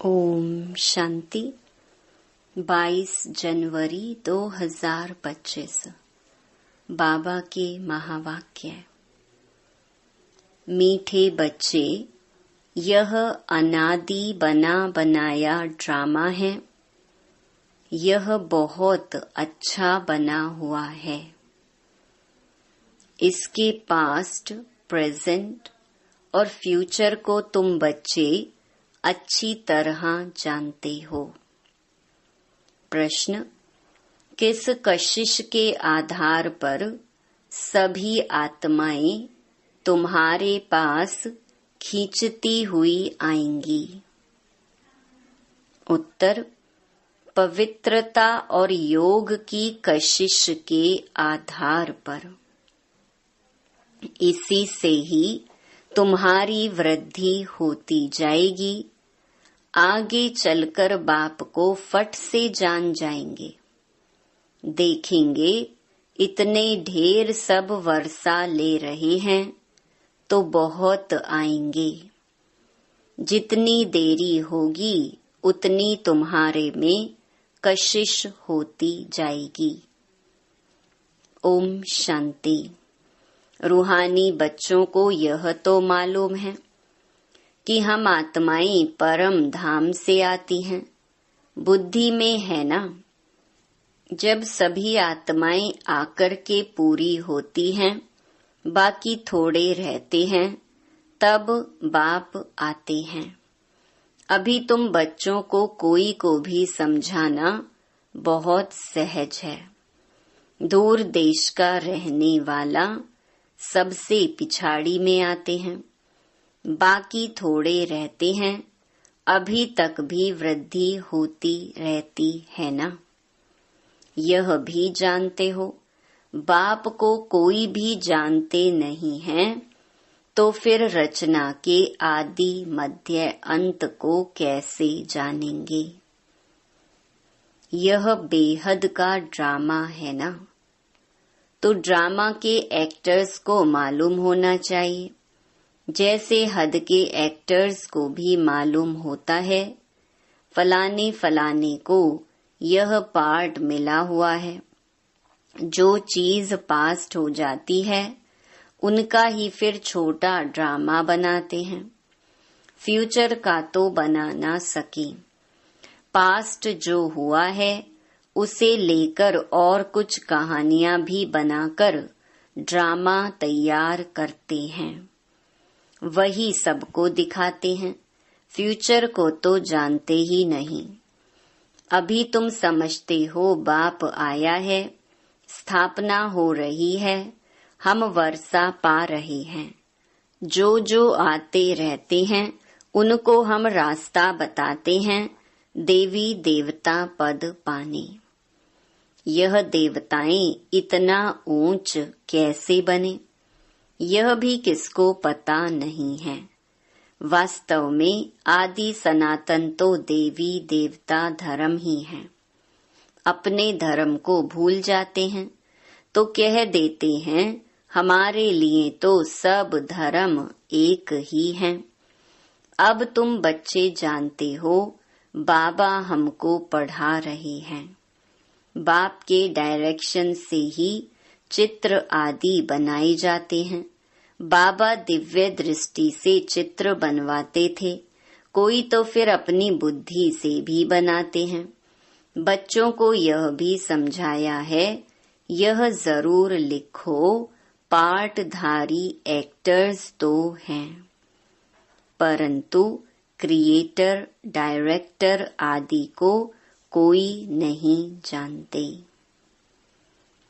ओम शांति। 22 जनवरी 2025 बाबा के महावाक्य। मीठे बच्चे, यह अनादि बना बनाया ड्रामा है। यह बहुत अच्छा बना हुआ है। इसके पास्ट, प्रेजेंट और फ्यूचर को तुम बच्चे अच्छी तरह जानते हो। प्रश्न: किस कशिश के आधार पर सभी आत्माएं तुम्हारे पास खींचती हुई आएंगी? उत्तर: पवित्रता और योग की कशिश के आधार पर। इसी से ही तुम्हारी वृद्धि होती जाएगी। आगे चलकर बाप को फट से जान जाएंगे। देखेंगे इतने ढेर सब वर्षा ले रहे हैं तो बहुत आएंगे। जितनी देरी होगी उतनी तुम्हारे में कशिश होती जाएगी। ओम शांति। रूहानी बच्चों को यह तो मालूम है कि हम आत्माएं परम धाम से आती हैं। बुद्धि में है ना, जब सभी आत्माएं आकर के पूरी होती हैं, बाकी थोड़े रहते हैं, तब बाप आते हैं। अभी तुम बच्चों को कोई को भी समझाना बहुत सहज है। दूर देश का रहने वाला सबसे पिछाड़ी में आते हैं, बाकी थोड़े रहते हैं। अभी तक भी वृद्धि होती रहती है ना। यह भी जानते हो, बाप को कोई भी जानते नहीं है, तो फिर रचना के आदि मध्य अंत को कैसे जानेंगे? यह बेहद का ड्रामा है ना। तो ड्रामा के एक्टर्स को मालूम होना चाहिए, जैसे हद के एक्टर्स को भी मालूम होता है फलाने फलाने को यह पार्ट मिला हुआ है। जो चीज पास्ट हो जाती है उनका ही फिर छोटा ड्रामा बनाते हैं। फ्यूचर का तो बना ना सके। पास्ट जो हुआ है उसे लेकर और कुछ कहानियां भी बनाकर ड्रामा तैयार करते हैं। वही सबको दिखाते हैं। फ्यूचर को तो जानते ही नहीं। अभी तुम समझते हो बाप आया है, स्थापना हो रही है, हम वर्षा पा रहे हैं। जो जो आते रहते हैं उनको हम रास्ता बताते हैं देवी देवता पद पाने। यह देवताएं इतना ऊंच कैसे बने, यह भी किसको पता नहीं है। वास्तव में आदि सनातन तो देवी देवता धर्म ही है। अपने धर्म को भूल जाते हैं तो कह देते हैं हमारे लिए तो सब धर्म एक ही है। अब तुम बच्चे जानते हो बाबा हमको पढ़ा रहे हैं। बाप के डायरेक्शन से ही चित्र आदि बनाए जाते हैं। बाबा दिव्य दृष्टि से चित्र बनवाते थे, कोई तो फिर अपनी बुद्धि से भी बनाते हैं। बच्चों को यह भी समझाया है, यह जरूर लिखो, पार्टधारी एक्टर्स तो हैं, परंतु क्रिएटर, डायरेक्टर आदि को कोई नहीं जानते।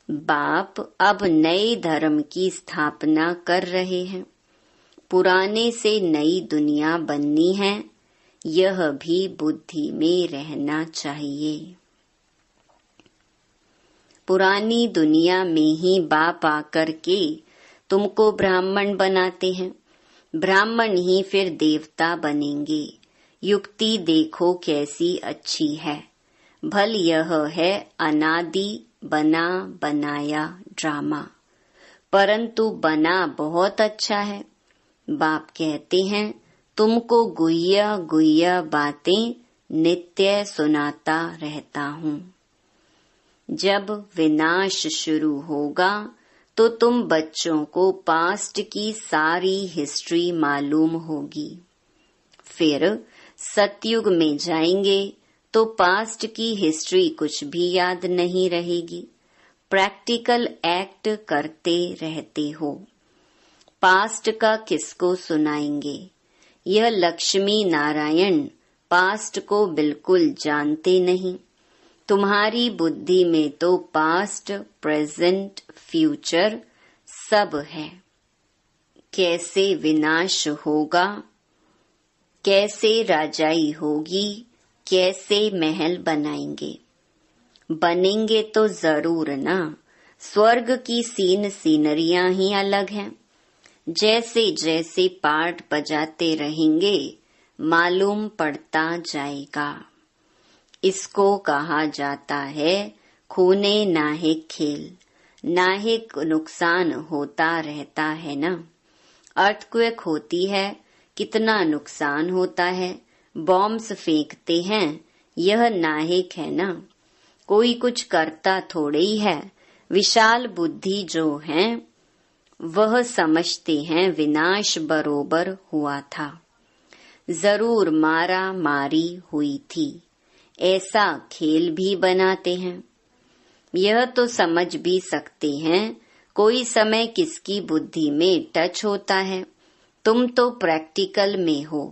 बाप अब नए धर्म की स्थापना कर रहे हैं। पुराने से नई दुनिया बननी है, यह भी बुद्धि में रहना चाहिए। पुरानी दुनिया में ही बाप आकर के तुमको ब्राह्मण बनाते हैं। ब्राह्मण ही फिर देवता बनेंगे। युक्ति देखो कैसी अच्छी है। भल यह है अनादि बना बनाया ड्रामा, परंतु बना बहुत अच्छा है। बाप कहते हैं तुमको गुह्य गुह्य बातें नित्य सुनाता रहता हूँ। जब विनाश शुरू होगा तो तुम बच्चों को पास्ट की सारी हिस्ट्री मालूम होगी। फिर सतयुग में जाएंगे तो पास्ट की हिस्ट्री कुछ भी याद नहीं रहेगी। प्रैक्टिकल एक्ट करते रहते हो। पास्ट का किसको सुनाएंगे? यह लक्ष्मी नारायण पास्ट को बिल्कुल जानते नहीं। तुम्हारी बुद्धि में तो पास्ट, प्रेजेंट, फ्यूचर सब है। कैसे विनाश होगा, कैसे राजाई होगी, कैसे महल बनाएंगे? बनेंगे तो जरूर ना। स्वर्ग की सीनरियां ही अलग हैं। जैसे जैसे पाठ बजाते रहेंगे मालूम पड़ता जाएगा। इसको कहा जाता है खूने नाहिक खेल। नाहिक नुकसान होता रहता है ना। अर्थक्वेक होती है, कितना नुकसान होता है। बॉम्ब्स फेंकते हैं, यह नाहिक है ना। कोई कुछ करता थोड़े ही है। विशाल बुद्धि जो है वह समझते हैं विनाश बरोबर हुआ था। जरूर मारा मारी हुई थी, ऐसा खेल भी बनाते हैं। यह तो समझ भी सकते हैं कोई समय किसकी बुद्धि में टच होता है। तुम तो प्रैक्टिकल में हो।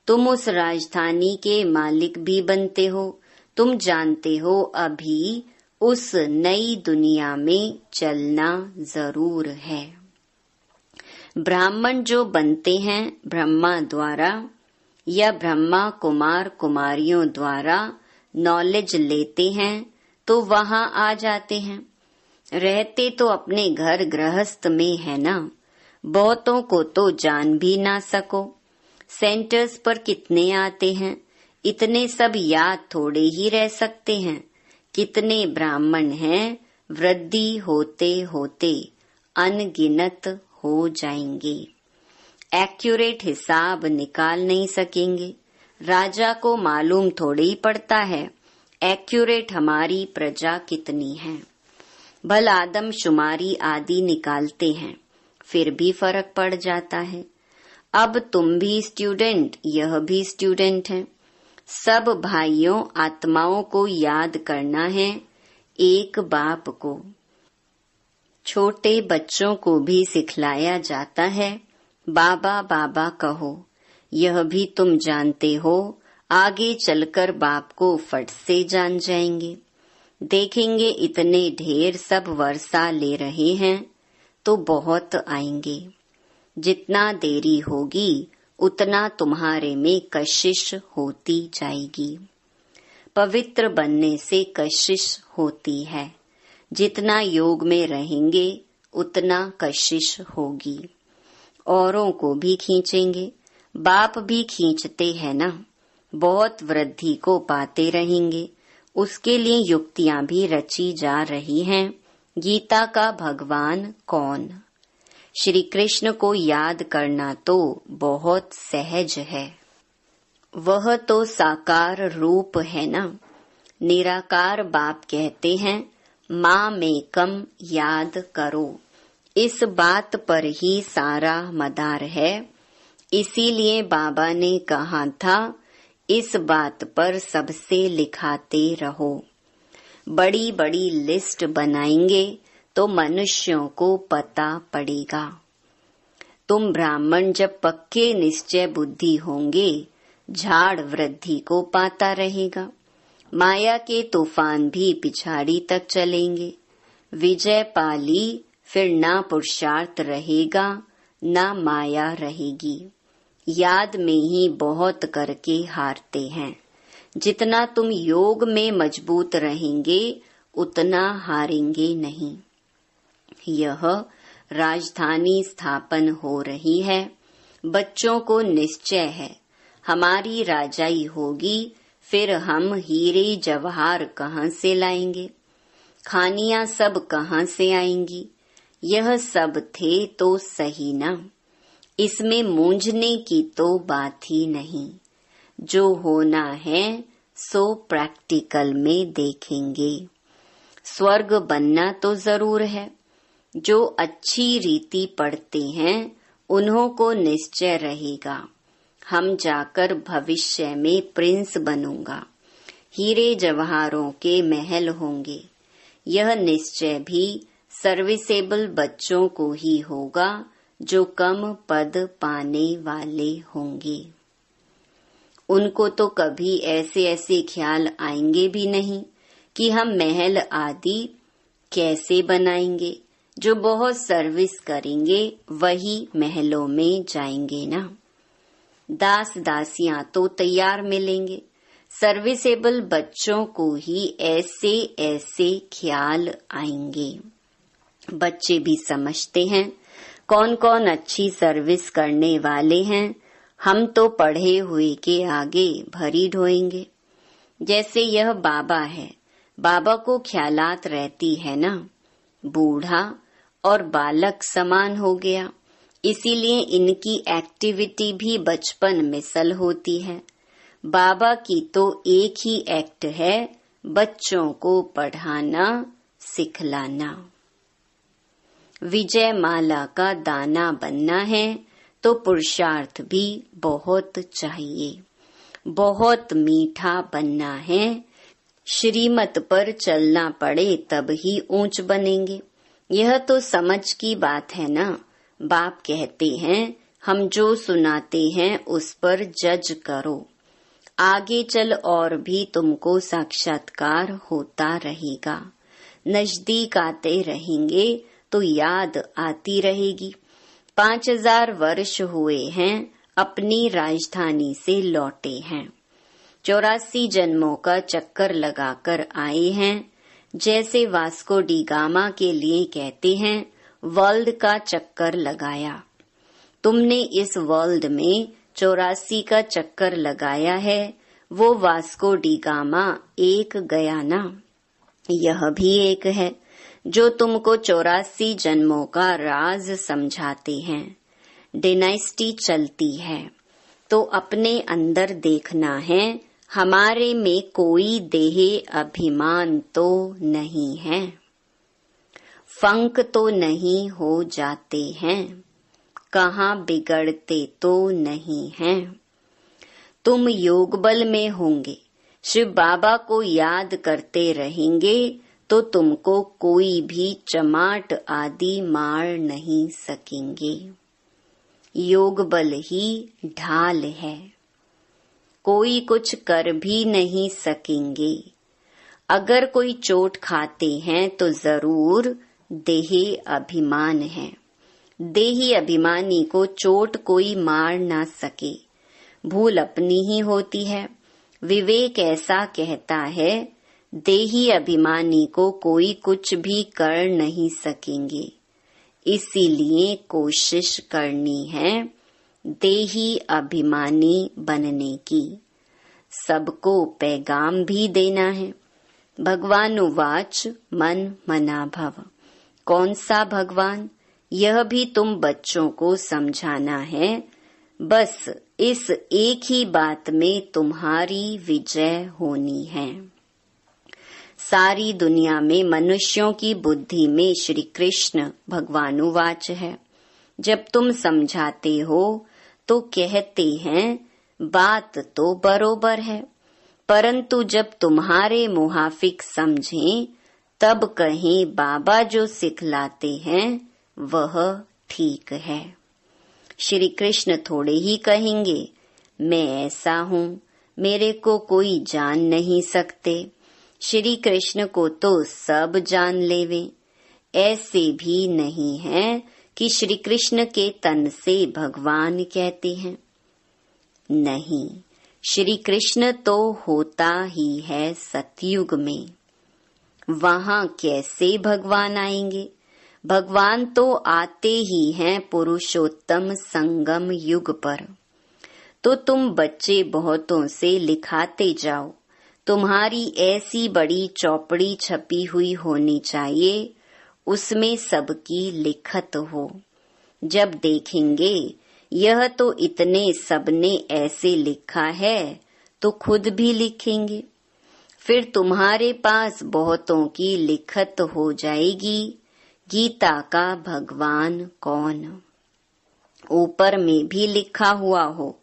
तुम उस राजधानी के मालिक भी बनते हो। तुम जानते हो अभी उस नई दुनिया में चलना जरूर है। ब्राह्मण जो बनते हैं ब्रह्मा द्वारा या ब्रह्मा कुमार कुमारियों द्वारा नॉलेज लेते हैं तो वहां आ जाते हैं। रहते तो अपने घर गृहस्थ में है ना। बहुतों को तो जान भी ना सको। सेंटर्स पर कितने आते हैं, इतने सब याद थोड़े ही रह सकते हैं। कितने ब्राह्मण हैं, वृद्धि होते होते अनगिनत हो जाएंगे। एक्यूरेट हिसाब निकाल नहीं सकेंगे। राजा को मालूम थोड़ी ही पड़ता है एक्यूरेट हमारी प्रजा कितनी है। भल आदमशुमारी आदि निकालते हैं, फिर भी फर्क पड़ जाता है। अब तुम भी स्टूडेंट, यह भी स्टूडेंट है। सब भाइयों आत्माओं को याद करना है, एक बाप को। छोटे बच्चों को भी सिखलाया जाता है, बाबा बाबा कहो। यह भी तुम जानते हो, आगे चलकर बाप को फट से जान जाएंगे। देखेंगे इतने ढेर सब वर्षा ले रहे हैं तो बहुत आएंगे। जितना देरी होगी उतना तुम्हारे में कशिश होती जाएगी। पवित्र बनने से कशिश होती है। जितना योग में रहेंगे उतना कशिश होगी। औरों को भी खींचेंगे, बाप भी खींचते हैं ना। बहुत वृद्धि को पाते रहेंगे, उसके लिए युक्तियां भी रची जा रही हैं। गीता का भगवान कौन? श्री कृष्ण को याद करना तो बहुत सहज है। वह तो साकार रूप है ना। निराकार बाप कहते हैं मामेकम याद करो। इस बात पर ही सारा मदार है। इसीलिए बाबा ने कहा था इस बात पर सबसे लिखाते रहो। बड़ी बड़ी लिस्ट बनाएंगे तो मनुष्यों को पता पड़ेगा। तुम ब्राह्मण जब पक्के निश्चय बुद्धि होंगे, झाड़ वृद्धि को पाता रहेगा। माया के तूफान भी पिछाड़ी तक चलेंगे। विजय पाली फिर ना पुरुषार्थ रहेगा ना माया रहेगी। याद में ही बहुत करके हारते हैं। जितना तुम योग में मजबूत रहेंगे उतना हारेंगे नहीं। यह राजधानी स्थापन हो रही है। बच्चों को निश्चय है हमारी राजाई होगी, फिर हम हीरे जवाहर कहाँ से लाएंगे? खानियां सब कहाँ से आएंगी? यह सब थे तो सही ना। इसमें मूंझने की तो बात ही नहीं। जो होना है सो प्रैक्टिकल में देखेंगे। स्वर्ग बनना तो जरूर है। जो अच्छी रीति पढ़ते हैं उन्हों को निश्चय रहेगा, हम जाकर भविष्य में प्रिंस बनूंगा, हीरे जवाहरों के महल होंगे। यह निश्चय भी सर्विसेबल बच्चों को ही होगा जो कम पद पाने वाले होंगे। उनको तो कभी ऐसे ऐसे ख्याल आएंगे भी नहीं कि हम महल आदि कैसे बनाएंगे। जो बहुत सर्विस करेंगे वही महलों में जाएंगे ना। दास दासियां तो तैयार मिलेंगे। सर्विसेबल बच्चों को ही ऐसे ऐसे ख्याल आएंगे। बच्चे भी समझते हैं कौन कौन अच्छी सर्विस करने वाले हैं। हम तो पढ़े हुए के आगे भरी ढोएंगे। जैसे यह बाबा है, बाबा को ख्यालात रहती है ना। बूढ़ा और बालक समान हो गया, इसीलिए इनकी एक्टिविटी भी बचपन मिसल होती है। बाबा की तो एक ही एक्ट है, बच्चों को पढ़ाना सिखलाना। विजय माला का दाना बनना है तो पुरुषार्थ भी बहुत चाहिए। बहुत मीठा बनना है, श्रीमत पर चलना पड़े तब ही ऊंच बनेंगे। यह तो समझ की बात है ना। बाप कहते हैं हम जो सुनाते हैं उस पर जज करो। आगे चल और भी तुमको साक्षात्कार होता रहेगा। नजदीक आते रहेंगे तो याद आती रहेगी। 5000 वर्ष हुए हैं अपनी राजधानी से लौटे हैं। 84 जन्मों का चक्कर लगाकर आए हैं। जैसे वास्को डी गामा के लिए कहते हैं वर्ल्ड का चक्कर लगाया। तुमने इस वर्ल्ड में 84 का चक्कर लगाया है। वो वास्को डी गामा एक गया ना। यह भी एक है जो तुमको 84 जन्मों का राज समझाते हैं। डिनाइस्टी चलती है तो अपने अंदर देखना है, हमारे में कोई देह अभिमान तो नहीं है। फंक तो नहीं हो जाते हैं, कहाँ बिगड़ते तो नहीं हैं। तुम योग बल में होंगे, शिव बाबा को याद करते रहेंगे तो तुमको कोई भी चमाट आदि मार नहीं सकेंगे। योग बल ही ढाल है, कोई कुछ कर भी नहीं सकेंगे। अगर कोई चोट खाते हैं तो जरूर देही अभिमान है। देही अभिमानी को चोट कोई मार ना सके, भूल अपनी ही होती है। विवेक ऐसा कहता है देही अभिमानी को कोई कुछ भी कर नहीं सकेंगे। इसीलिए कोशिश करनी है देही अभिमानी बनने की। सबको पैगाम भी देना है। भगवान उवाच मन मना भव। कौन सा भगवान? यह भी तुम बच्चों को समझाना है। बस इस एक ही बात में तुम्हारी विजय होनी है। सारी दुनिया में मनुष्यों की बुद्धि में श्री कृष्ण भगवानुवाच है। जब तुम समझाते हो तो कहते हैं बात तो बरोबर है, परंतु जब तुम्हारे मुहाफिक समझें तब कहें बाबा जो सिखलाते हैं वह ठीक है। श्री कृष्ण थोड़े ही कहेंगे मैं ऐसा हूँ, मेरे को कोई जान नहीं सकते। श्री कृष्ण को तो सब जान लेवे। ऐसे भी नहीं है कि श्री कृष्ण के तन से भगवान कहते हैं। नहीं, श्री कृष्ण तो होता ही है सतयुग में। वहाँ कैसे भगवान आएंगे? भगवान तो आते ही हैं पुरुषोत्तम संगम युग पर। तो तुम बच्चे बहुतों से लिखाते जाओ। तुम्हारी ऐसी बड़ी चौपड़ी छपी हुई होनी चाहिए, उसमें सबकी लिखत हो। जब देखेंगे यह तो इतने सबने ऐसे लिखा है तो खुद भी लिखेंगे। फिर तुम्हारे पास बहुतों की लिखत हो जाएगी, गीता का भगवान कौन। ऊपर में भी लिखा हुआ हो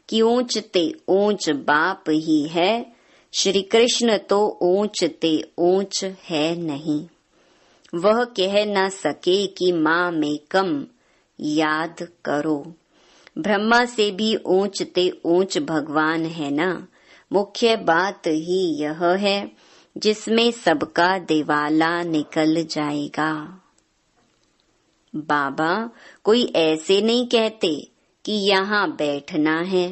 कि ऊंच ते ऊंच बाप ही है, श्री कृष्ण तो ऊंच ते ऊंच है नहीं। वह कह न सके कि माँ में कम याद करो। ब्रह्मा से भी ऊंच ते ऊंच भगवान है ना। मुख्य बात ही यह है जिसमें सबका दिवाला निकल जाएगा। बाबा कोई ऐसे नहीं कहते कि यहाँ बैठना है,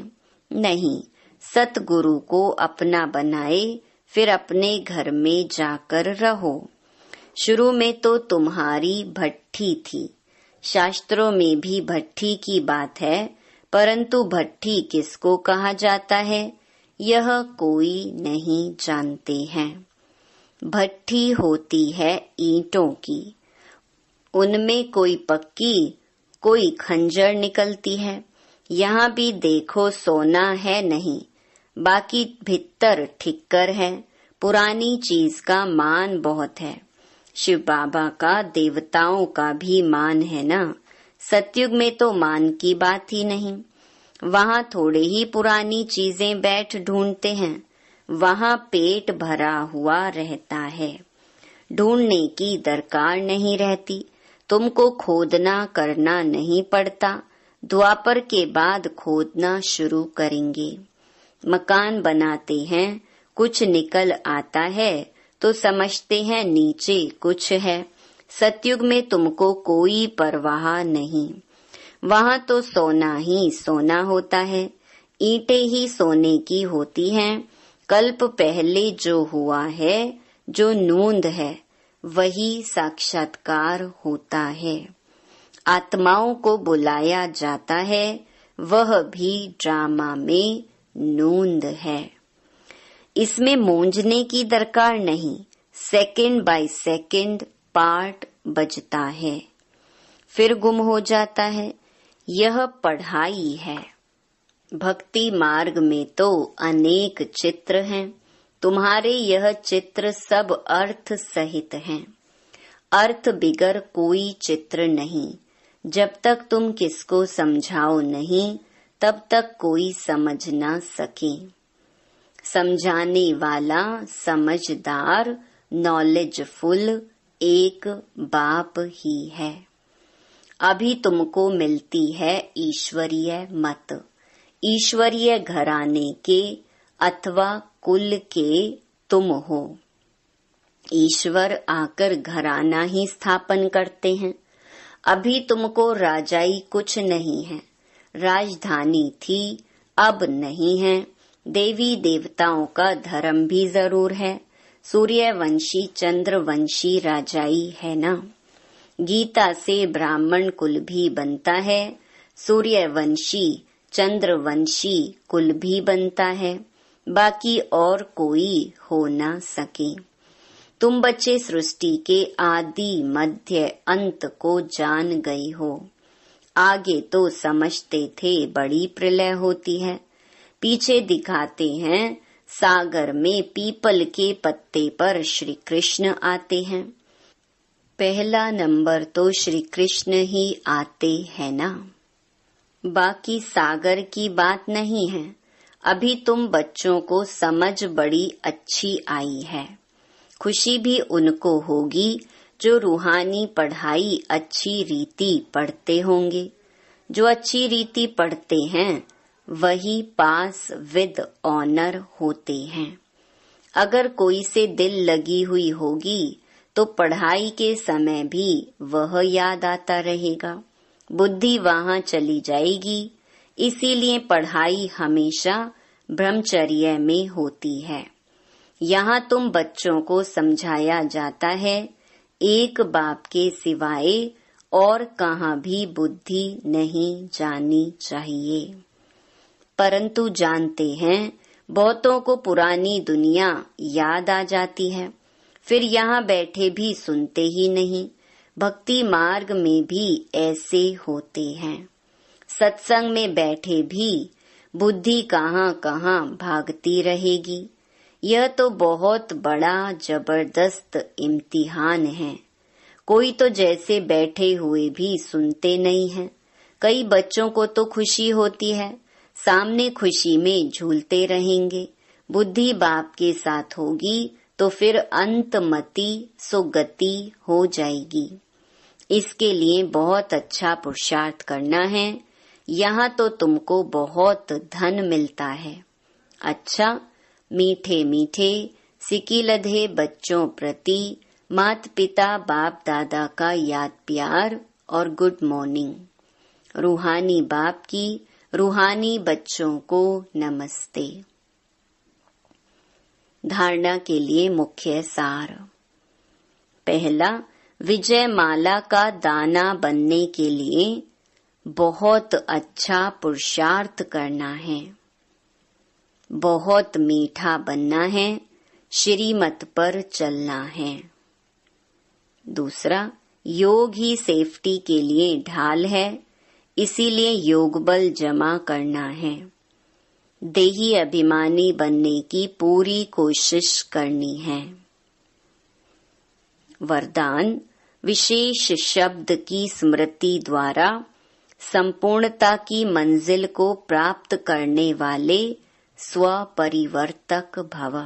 नहीं, सतगुरु को अपना बनाए फिर अपने घर में जाकर रहो। शुरू में तो तुम्हारी भट्ठी थी, शास्त्रों में भी भट्ठी की बात है, परंतु भट्ठी किसको कहा जाता है यह कोई नहीं जानते हैं। भट्ठी होती है ईंटों की, उनमें कोई पक्की कोई खंजर निकलती है। यहाँ भी देखो सोना है नहीं, बाकी भीतर ठिक्कर है। पुरानी चीज का मान बहुत है। शिव बाबा का देवताओं का भी मान है ना। सतयुग में तो मान की बात ही नहीं। वहाँ थोड़े ही पुरानी चीजें बैठ ढूंढते हैं, वहाँ पेट भरा हुआ रहता है। ढूंढने की दरकार नहीं रहती, तुमको खोदना करना नहीं पड़ता। द्वापर के बाद खोदना शुरू करेंगे। मकान बनाते हैं, कुछ निकल आता है तो समझते हैं नीचे कुछ है। सतयुग में तुमको कोई परवाह नहीं, वहाँ तो सोना ही सोना होता है, ईंटें ही सोने की होती हैं। कल्प पहले जो हुआ है, जो नूंद है, वही साक्षात्कार होता है। आत्माओं को बुलाया जाता है, वह भी ड्रामा में नूंद है। इसमें मूंझने की दरकार नहीं, सेकंड बाय सेकंड पार्ट बजता है, फिर गुम हो जाता है। यह पढ़ाई है। भक्ति मार्ग में तो अनेक चित्र हैं, तुम्हारे यह चित्र सब अर्थ सहित हैं। अर्थ बिगर कोई चित्र नहीं। जब तक तुम किसको समझाओ नहीं, तब तक कोई समझ ना सके। समझाने वाला समझदार नॉलेजफुल एक बाप ही है। अभी तुमको मिलती है ईश्वरीय मत। ईश्वरीय घराने के अथवा कुल के तुम हो। ईश्वर आकर घराना ही स्थापन करते हैं। अभी तुमको राजाई कुछ नहीं है, राजधानी थी अब नहीं है। देवी देवताओं का धर्म भी जरूर है। सूर्यवंशी चंद्रवंशी राजाई है ना। गीता से ब्राह्मण कुल भी बनता है, सूर्यवंशी चंद्रवंशी कुल भी बनता है, बाकी और कोई हो ना सके। तुम बच्चे सृष्टि के आदि मध्य अंत को जान गए हो। आगे तो समझते थे बड़ी प्रलय होती है, पीछे दिखाते हैं सागर में पीपल के पत्ते पर श्री कृष्ण आते हैं। पहला नंबर तो श्री कृष्ण ही आते हैं ना, बाकी सागर की बात नहीं है। अभी तुम बच्चों को समझ बड़ी अच्छी आई है। खुशी भी उनको होगी जो रूहानी पढ़ाई अच्छी रीति पढ़ते होंगे। जो अच्छी रीति पढ़ते हैं वही पास विद ऑनर होते हैं। अगर कोई से दिल लगी हुई होगी तो पढ़ाई के समय भी वह याद आता रहेगा, बुद्धि वहाँ चली जाएगी। इसीलिए पढ़ाई हमेशा ब्रह्मचर्य में होती है। यहाँ तुम बच्चों को समझाया जाता है एक बाप के सिवाय और कहाँ भी बुद्धि नहीं जानी चाहिए। परंतु जानते हैं बहुतों को पुरानी दुनिया याद आ जाती है, फिर यहाँ बैठे भी सुनते ही नहीं। भक्ति मार्ग में भी ऐसे होते हैं। सत्संग में बैठे भी बुद्धि कहाँ कहाँ भागती रहेगी। यह तो बहुत बड़ा जबरदस्त इम्तिहान है। कोई तो जैसे बैठे हुए भी सुनते नहीं है। कई बच्चों को तो खुशी होती है, सामने खुशी में झूलते रहेंगे। बुद्धि बाप के साथ होगी तो फिर अंतमति सुगति हो जाएगी। इसके लिए बहुत अच्छा पुरुषार्थ करना है। यहाँ तो तुमको बहुत धन मिलता है। अच्छा, मीठे मीठे सिकिलधे बच्चों प्रति माता पिता बाप दादा का याद प्यार और गुड मॉर्निंग। रूहानी बाप की रूहानी बच्चों को नमस्ते। धारणा के लिए मुख्य सार। पहला, विजय माला का दाना बनने के लिए बहुत अच्छा पुरुषार्थ करना है। बहुत मीठा बनना है, श्रीमत पर चलना है। दूसरा, योग ही सेफ्टी के लिए ढाल है, इसीलिए योग बल जमा करना है। देही अभिमानी बनने की पूरी कोशिश करनी है। वरदान, विशेष शब्द की स्मृति द्वारा संपूर्णता की मंजिल को प्राप्त करने वाले स्वपरिवर्तक भव।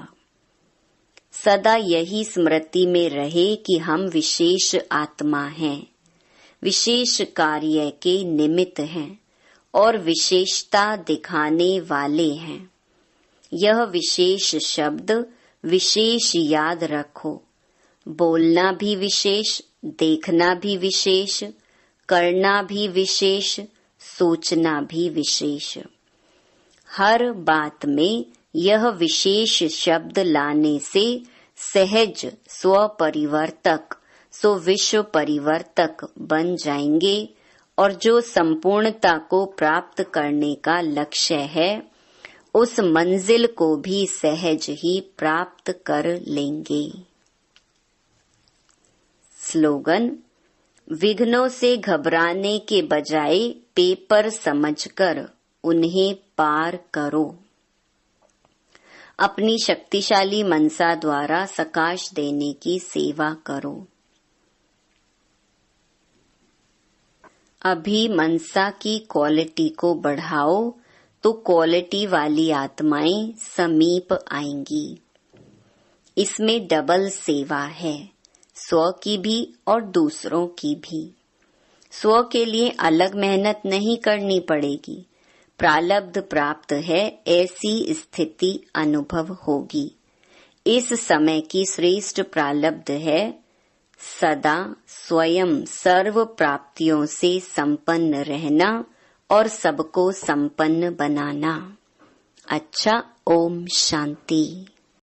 सदा यही स्मृति में रहे कि हम विशेष आत्मा हैं, विशेष कार्य के निमित्त हैं और विशेषता दिखाने वाले हैं। यह विशेष शब्द विशेष याद रखो। बोलना भी विशेष, देखना भी विशेष, करना भी विशेष, सोचना भी विशेष। हर बात में यह विशेष शब्द लाने से सहज स्वपरिवर्तक सो विश्व परिवर्तक बन जाएंगे और जो संपूर्णता को प्राप्त करने का लक्ष्य है उस मंजिल को भी सहज ही प्राप्त कर लेंगे। स्लोगन, विघ्नों से घबराने के बजाय पेपर समझकर उन्हें पार करो। अपनी शक्तिशाली मनसा द्वारा सकाश देने की सेवा करो। अभी मनसा की क्वालिटी को बढ़ाओ तो क्वालिटी वाली आत्माएं समीप आएंगी। इसमें डबल सेवा है, स्व की भी और दूसरों की भी। स्व के लिए अलग मेहनत नहीं करनी पड़ेगी। प्रारब्ध प्राप्त है, ऐसी स्थिति अनुभव होगी। इस समय की श्रेष्ठ प्रारब्ध है सदा स्वयं सर्व प्राप्तियों से संपन्न रहना और सबको संपन्न बनाना। अच्छा, ओम शांति।